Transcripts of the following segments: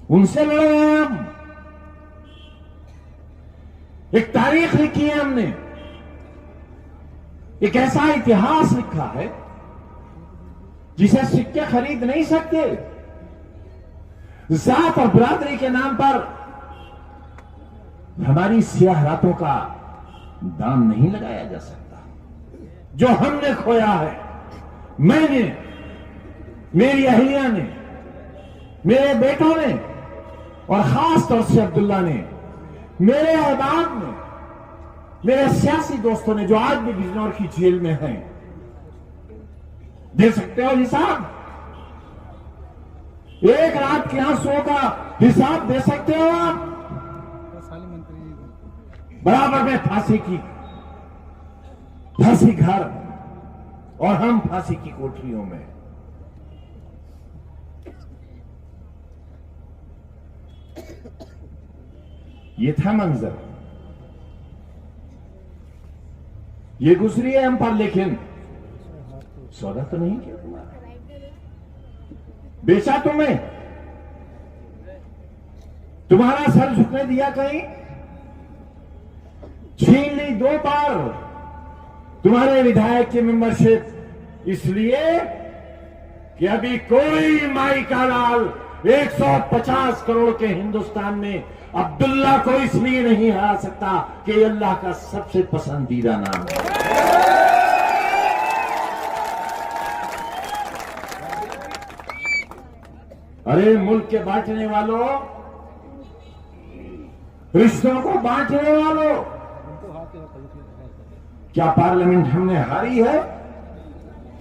उनसे लड़ रहे हैं हम। एक तारीख लिखी है हमने, एक ऐसा इतिहास लिखा है जिसे सिक्के खरीद नहीं सकते। जात और बरादरी के नाम पर हमारी सियाह रातों का दाम नहीं लगाया जा सकता। जो हमने खोया है, मैंने, मेरी अहलिया ने, मेरे बेटों ने और खास तौर से अब्दुल्ला ने, मेरे अहबाब ने, मेरे सियासी दोस्तों ने जो आज भी बिजनौर की जेल में हैं, दे सकते हो हिसाब? एक रात के आंसुओं का हिसाब दे सकते हो आप? बराबर में फांसी घर और हम फांसी की कोठरियों में। ये था मंजर, ये गुजरी है हम पर, लेकिन सौदा तो नहीं किया तुम्हारा, बेचा तुम्हें, तुम्हारा सर झुकने दिया कहीं? छीन ली 2 बार तुम्हारे विधायक की मेंबरशिप, इसलिए कि अभी कोई माई का लाल 150 करोड़ के हिंदुस्तान में अब्दुल्ला को इसलिए नहीं हरा सकता कि अल्लाह का सबसे पसंदीदा नाम है। अरे मुल्क के बांटने वालों, रिश्तों को बांटने वालों, क्या पार्लियामेंट हमने हारी है?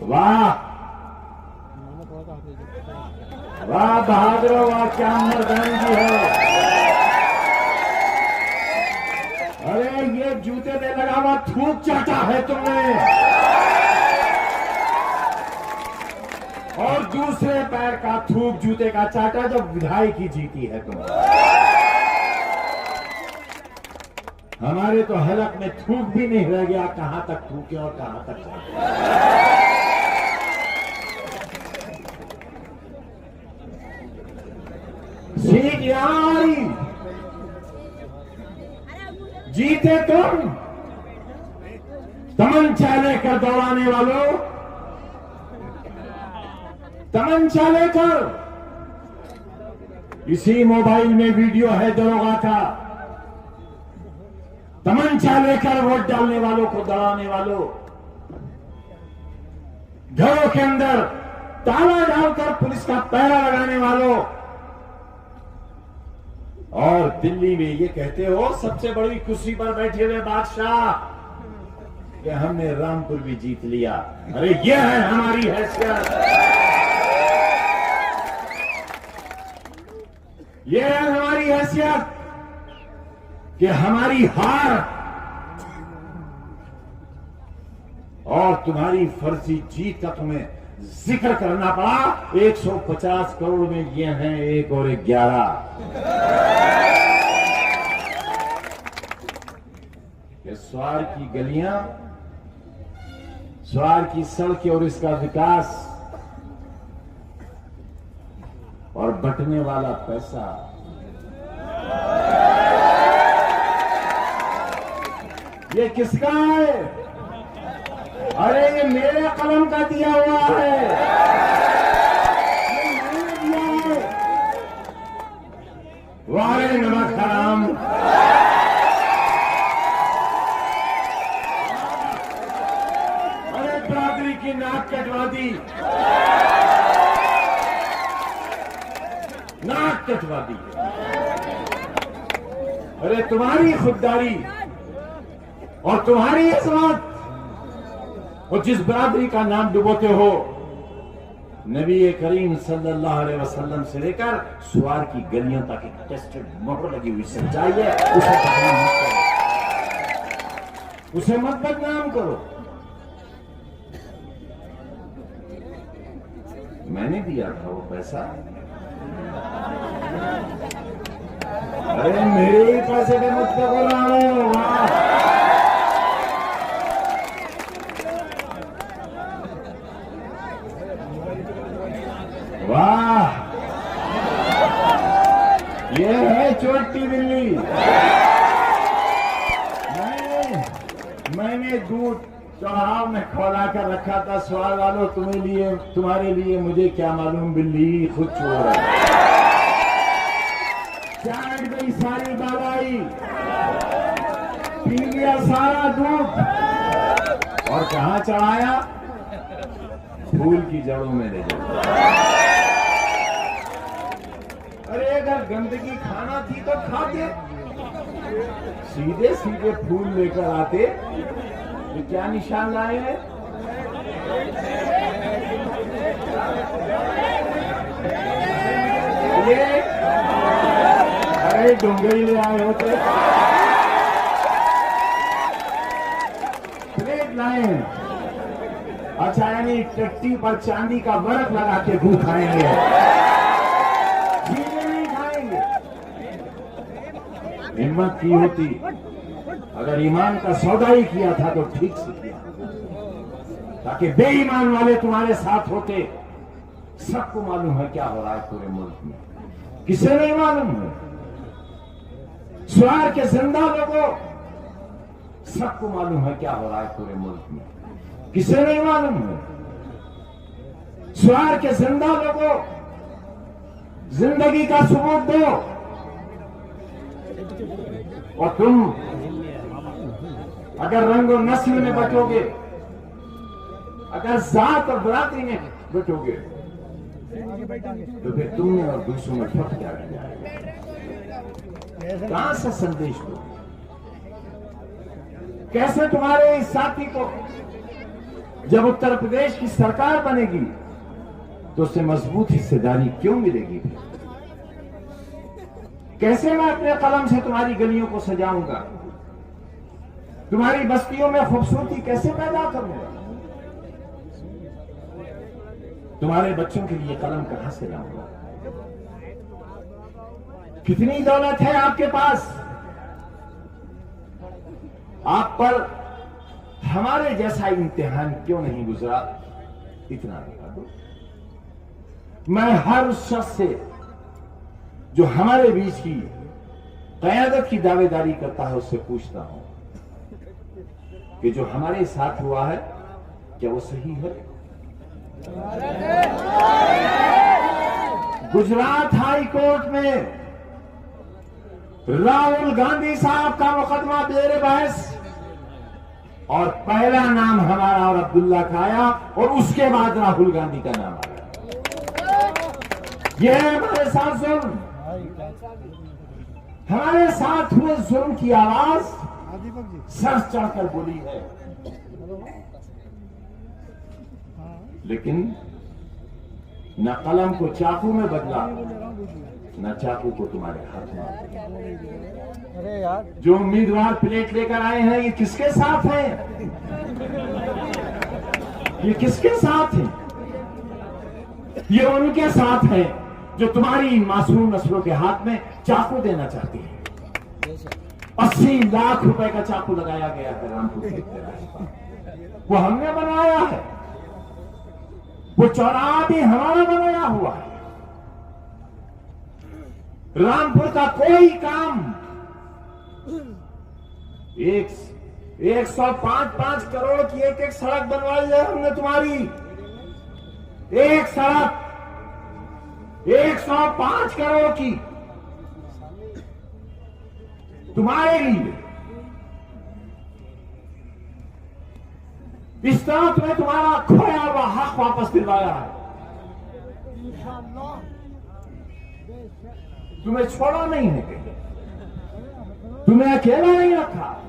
वाह वाह बहादुर, वाह क्या मर्दानगी है। अरे ये जूते पे लगा हुआ थूक चाटा है तुमने, और दूसरे पैर का थूक जूते का चाटा जब विधायकी जीती है तुमने। हमारे तो हलक में थूक भी नहीं रह गया, कहां तक थूके और कहां तक चाटे। सीख यारी, जीते तुम, तमंचा लेकर दौड़ाने वालों, तमंचा लेकर। इसी मोबाइल में वीडियो है दरोगा का, तमंचा लेकर वोट डालने वालों को दौड़ाने वालों, घरों के अंदर ताला डालकर पुलिस का पहरा लगाने वालों, और दिल्ली में ये कहते हो सबसे बड़ी कुर्सी पर बैठे हुए बादशाह कि हमने रामपुर भी जीत लिया। अरे ये है हमारी हैसियत, ये है हमारी हैसियत कि हमारी हार और तुम्हारी फर्जी जीत का तुम्हें जिक्र करना पड़ा। 150 करोड़ में ये हैं 1 और 11। ये स्वार की गलियां, स्वार की सड़कें और इसका विकास और बंटने वाला पैसा, ये किसका है? अरे ये मेरे कलम का दिया हुआ है, ये मैंने दिया है। वारे नमक हराम, अरे बरादरी की नाक कटवा दी, नाक कटवा दी। अरे तुम्हारी खुददारी और तुम्हारी इस्मत, और जिस बरादरी का नाम डुबोते हो, नबी करीम सल्लल्लाहु अलैहि वसल्लम से लेकर स्वार की गलियों तक एक टेस्टेड मोहर लगी हुई सच्चाई है, उसे बदनाम मत करो, उसे मत बदनाम करो। मैंने दिया था वो पैसा, अरे मेरे ही पैसे पे मुझसे बोला रहे हो? वाह, वाह, ये है चोटी बिल्ली। मैंने दूध चौराव में खोला कर रखा था। सवाल वालों तुम्हारे लिए मुझे क्या मालूम, बिल्ली खुद चोर है। चाट गई सारी दवाई, पी लिया सारा दूध और कहां चढ़ाया? फूल की जड़ों में ले जाओ। अरे अगर गंदगी खाना थी तो खाते, सीधे सीधे फूल लेकर आते। ये क्या निशान लाए हैं? ये अरे डोंगरी ले आए होते, प्लेट लाए हैं। अच्छा, यानी टट्टी पर चांदी का वर्क लगा के घू खाएंगे, चीजें नहीं खाएंगे। हिम्मत की होती, अगर ईमान का सौदा ही किया था तो ठीक से किया, ताकि बेईमान वाले तुम्हारे साथ होते। सबको मालूम है क्या हो रहा है पूरे मुल्क में, किसे नहीं मालूम है? स्वार के जिंदा लोगों, सबको मालूम है क्या हो रहा है पूरे मुल्क में, किसे नहीं मालूम है? स्वार के जिंदा लोगों, जिंदगी का सबूत दो। और तुम अगर रंग और नस्ल में बचोगे, अगर जात और बरादरी में बचोगे, तो फिर तुमने और दूसरों में फर्क क्या रह जाएगा? कहां से संदेश दो? कैसे तुम्हारे इस साथी को जब उत्तर प्रदेश की सरकार बनेगी तो उससे मजबूत हिस्सेदारी क्यों मिलेगी? कैसे मैं अपने कलम से तुम्हारी गलियों को सजाऊंगा? तुम्हारी बस्तियों में खूबसूरती कैसे पैदा करूंगा? तुम्हारे बच्चों के लिए कलम कहां से लाऊंगा? कितनी दौलत है आपके पास, आप पर हमारे जैसा इम्तिहान क्यों नहीं गुजरा? इतना बता दो। मैं हर उस शख्स से जो हमारे बीच की क़यादत की दावेदारी करता है उससे पूछता हूं कि जो हमारे साथ हुआ है क्या वो सही है? गुजरात हाई कोर्ट में राहुल गांधी साहब का मुकदमा बेर बहस, और पहला नाम हमारा और अब्दुल्ला का आया और उसके बाद राहुल गांधी का नाम आया। यह है हमारे साथ जुल्म, हमारे साथ हुए जुल्म की आवाज सर चढ़कर बोली है। लेकिन न कलम को चाकू में बदला, न चाकू को तुम्हारे हाथ में। अरे यार, जो उम्मीदवार प्लेट लेकर आए हैं ये किसके साथ हैं? ये किसके साथ हैं? ये उनके साथ हैं जो तुम्हारी मासूम नस्लों के हाथ में चाकू देना चाहती है। 80 लाख रुपए का चाकू लगाया गया है रामपुर के रास्ता, वो हमने बनाया है। वो चौराहा भी हमारा बनाया हुआ है। रामपुर का कोई काम 105 करोड़ की एक एक सड़क बनवाई है हमने तुम्हारी। एक सड़क 105 करोड़ की तुम्हारे लिए। इस तरह तुम्हें तुम्हारा खोया हुआ हक वापस दिलवाया है। तुम्हें छोड़ा नहीं है कहीं, तुम्हें अकेला नहीं रखा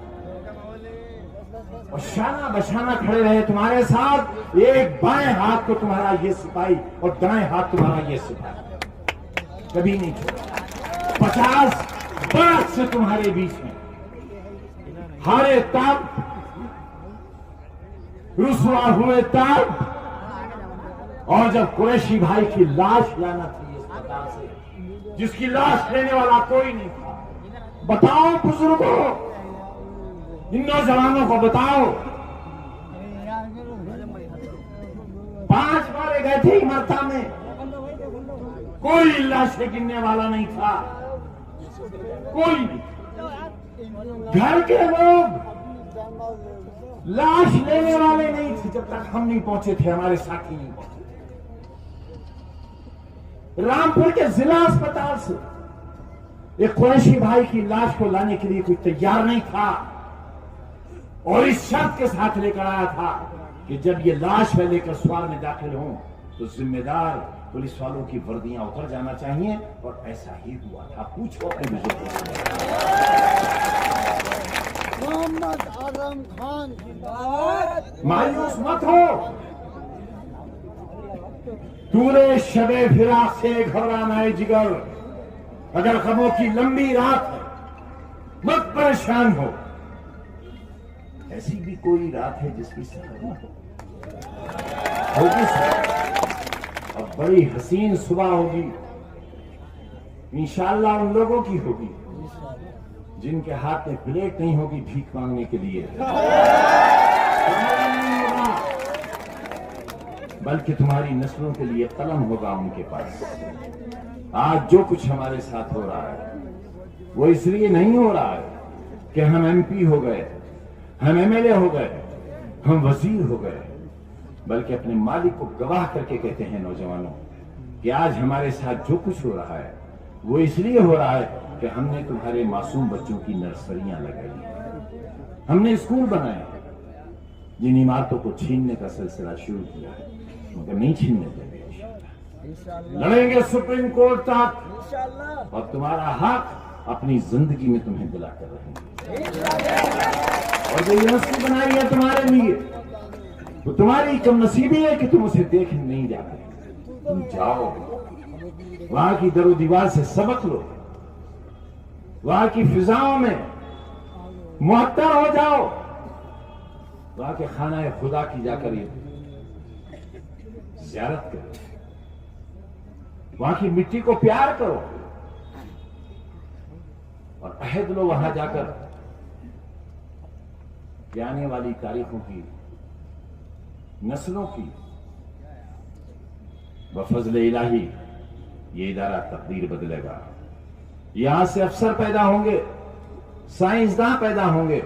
और शाना बशाना खड़े रहे तुम्हारे साथ। एक बाएं हाथ को तुम्हारा ये सिपाही और दाएं हाथ तुम्हारा ये सिपाही, कभी नहीं छोड़ा। 50 बरस से तुम्हारे बीच में हारे तब, रुसवा हुए तब, और जब कुरैशी भाई की लाश लाना थी अस्पताल से, जिसकी लाश लेने वाला कोई नहीं था। बताओ बुजुर्गों, इन नौजवानों को बताओ, 5 मारे गए थे इमरता में, कोई लाशें गिनने वाला नहीं था, कोई नहीं। घर के लोग लाश लेने वाले नहीं थे जब तक हम नहीं पहुंचे थे, हमारे साथी नहीं पहुंचे। रामपुर के जिला अस्पताल से एक कुरैशी भाई की लाश को लाने के लिए कोई तैयार नहीं था और इस शर्त के साथ लेकर आया था कि जब ये लाश मैं लेकर सवार में दाखिल हूं तो जिम्मेदार पुलिस वालों की वर्दियां उतर जाना चाहिए, और ऐसा ही हुआ था। पूछो अपने बुजुर्गों से। मोहम्मद आजम खान मायूस मत हो, तूने शबे फिराक से घबराना है जिगर, अगर गमों की लंबी रात है मत परेशान हो। ऐसी भी कोई रात है जिसकी सफर न होगी सर, अब बड़ी हसीन सुबह होगी, इंशाअल्लाह उन लोगों की होगी जिनके हाथ में प्लेट नहीं होगी भीख मांगने के लिए, बल्कि तुम्हारी नस्लों के लिए कलम होगा उनके पास। आज जो कुछ हमारे साथ हो रहा है वो इसलिए नहीं हो रहा है कि हम एमपी हो गए, हम एमएलए हो गए, हम वजीर हो गए, बल्कि अपने मालिक को गवाह करके कहते हैं नौजवानों कि आज हमारे साथ जो कुछ हो रहा है वो इसलिए हो रहा है कि हमने तुम्हारे मासूम बच्चों की नर्सरियां लगाई, हमने स्कूल बनाए, जिन इमारतों को छीनने का सिलसिला शुरू किया है मगर नहीं छीनने देंगे। लड़ेंगे सुप्रीम कोर्ट तक और तुम्हारा हक अपनी जिंदगी में तुम्हें दिला कर रहेंगे। और जो यूनिवर्सिटी बनाई है तुम्हारे लिए वो तुम्हारी कम नसीबी है कि तुम उसे देख नहीं जाते। तुम जाओ वहां की दरो दीवार से सबक लो, वहां की फिजाओं में मुअत्तर हो जाओ, वहां के खाना खुदा की जाकर ज़ियारत करो, वहां की मिट्टी को प्यार करो और अहद लो वहां जाकर कि आने वाली तारीखों की, नस्लों की बफजल इलाही ये इदारा तकदीर बदलेगा। यहां से अफसर पैदा होंगे, साइंसदान पैदा होंगे,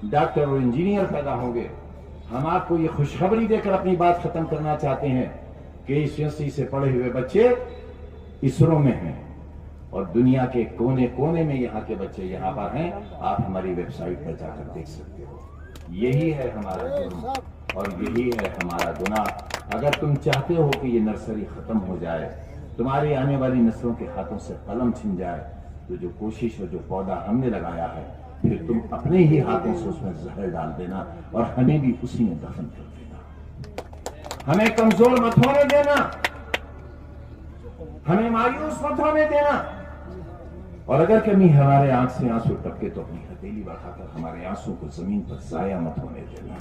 डॉक्टर और इंजीनियर पैदा होंगे। हम आपको ये खुशखबरी देकर अपनी बात खत्म करना चाहते हैं कि इस यूनिवर्सिटी से पढ़े हुए बच्चे इसरो में हैं और दुनिया के कोने कोने में यहाँ के बच्चे यहाँ पर हैं। आप हमारी वेबसाइट पर जाकर देख सकते हो। यही है हमारा जुर्म और यही है हमारा गुनाह। अगर तुम चाहते हो कि ये नर्सरी खत्म हो जाए, तुम्हारी आने वाली नस्लों के हाथों से कलम छिन जाए, तो जो कोशिश और जो पौधा हमने लगाया है फिर तुम अपने ही हाथों से उसमें जहर डाल देना और हमें भी उसी में दफन कर देना। हमें कमजोर मत होने देना, हमें मायूस मत होने देना, और अगर कभी हमारे आंख से आंसू टपके तो अपनी हथेली बढ़ाकर हमारे आंसू को जमीन पर जाया मत होने देना।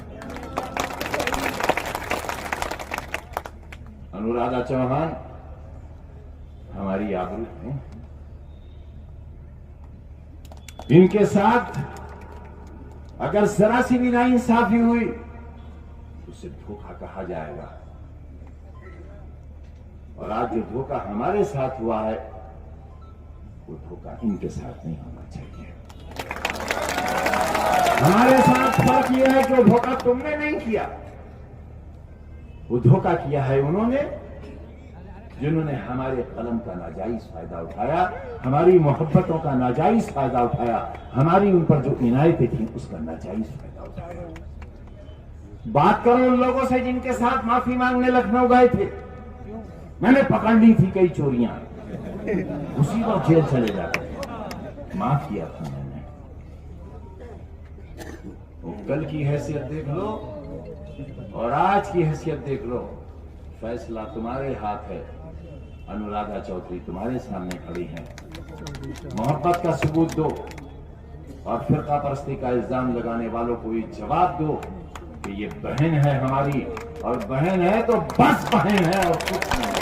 अनुराधा चौहान हमारी आबरू है, इनके साथ अगर जरा सी भी नाइंसाफी हुई तो उसे धोखा कहा जाएगा, और आज जो धोखा हमारे साथ हुआ है वो धोखा इनके साथ नहीं होना चाहिए। हमारे साथ फर्क यह है कि वो धोखा तुमने नहीं किया, वो धोखा किया है उन्होंने जिन्होंने हमारे कलम का नाजायज फायदा उठाया, हमारी मोहब्बतों का नाजायज फायदा उठाया, हमारी उन पर जो इनायतें थी उसका नाजायज फायदा उठाया। बात करो उन लोगों से जिनके साथ माफी मांगने लखनऊ गए थे, मैंने पकड़ ली थी कई चोरियां, उसी वक्त जेल चले जाते, माफ किया था मैंने। तो कल की हैसियत देख लो और आज की हैसियत देख लो, फैसला तुम्हारे हाथ है। अनुराधा चौधरी तुम्हारे सामने खड़ी हैं, मोहब्बत का सबूत दो और फिरका परस्ती का इल्जाम लगाने वालों को ये जवाब दो कि ये बहन है हमारी, और बहन है तो बस बहन है और कुछ नहीं।